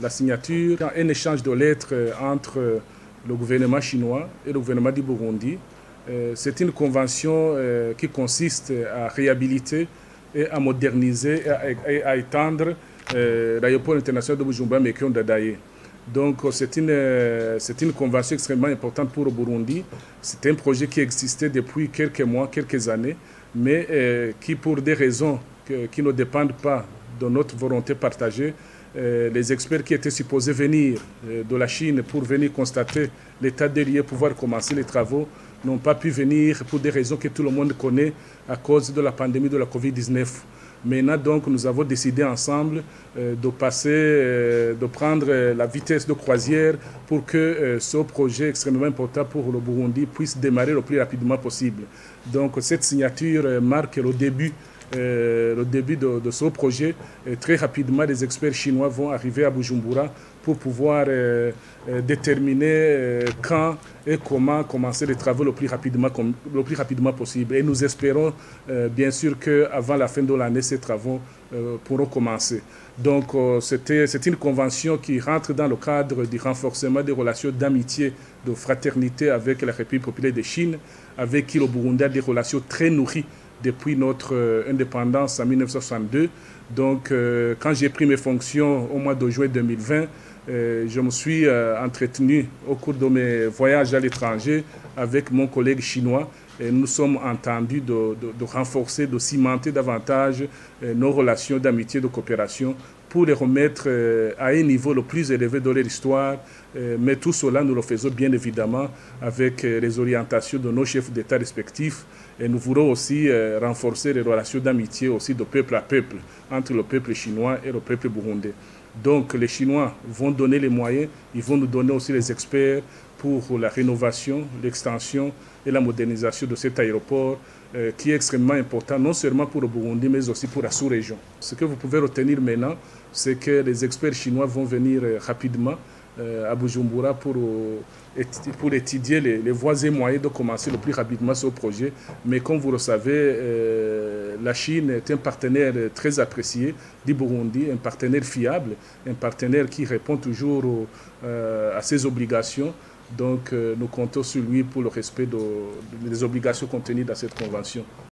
La signature, un échange de lettres entre le gouvernement chinois et le gouvernement du Burundi. C'est une convention qui consiste à réhabiliter et à moderniser et à étendre l'aéroport international de Bujumbura-Mekong Dadaye. Donc c'est une convention extrêmement importante pour le Burundi. C'est un projet qui existait depuis quelques mois, quelques années, mais qui pour des raisons qui ne dépendent pas de notre volonté partagée, les experts qui étaient supposés venir de la Chine pour venir constater l'état des lieux, pouvoir commencer les travaux, n'ont pas pu venir pour des raisons que tout le monde connaît à cause de la pandémie de la Covid-19. Maintenant, donc, nous avons décidé ensemble de prendre la vitesse de croisière pour que ce projet extrêmement important pour le Burundi puisse démarrer le plus rapidement possible. Donc, cette signature marque le début de ce projet. Très rapidement, les experts chinois vont arriver à Bujumbura pour pouvoir déterminer quand et comment commencer les travaux le plus rapidement possible. Et nous espérons bien sûr qu'avant la fin de l'année, ces travaux pourront commencer. Donc c'est une convention qui rentre dans le cadre du renforcement des relations d'amitié, de fraternité avec la République populaire de Chine, avec qui le Burundi a des relations très nourries depuis notre indépendance en 1962. Donc, quand j'ai pris mes fonctions au mois de juin 2020, je me suis entretenu au cours de mes voyages à l'étranger avec mon collègue chinois. Et nous sommes entendus de renforcer, de cimenter davantage nos relations d'amitié, de coopération pour les remettre à un niveau le plus élevé de leur histoire. Mais tout cela, nous le faisons bien évidemment avec les orientations de nos chefs d'État respectifs. Et nous voulons aussi renforcer les relations d'amitié aussi de peuple à peuple, entre le peuple chinois et le peuple burundais. Donc les Chinois vont donner les moyens, ils vont nous donner aussi les experts pour la rénovation, l'extension et la modernisation de cet aéroport qui est extrêmement important, non seulement pour le Burundi, mais aussi pour la sous-région. Ce que vous pouvez retenir maintenant, c'est que les experts chinois vont venir rapidement à Bujumbura pour étudier les voies et moyens de commencer le plus rapidement ce projet. Mais comme vous le savez, la Chine est un partenaire très apprécié du Burundi, un partenaire fiable, un partenaire qui répond toujours à ses obligations. Donc nous comptons sur lui pour le respect des obligations contenues dans cette convention.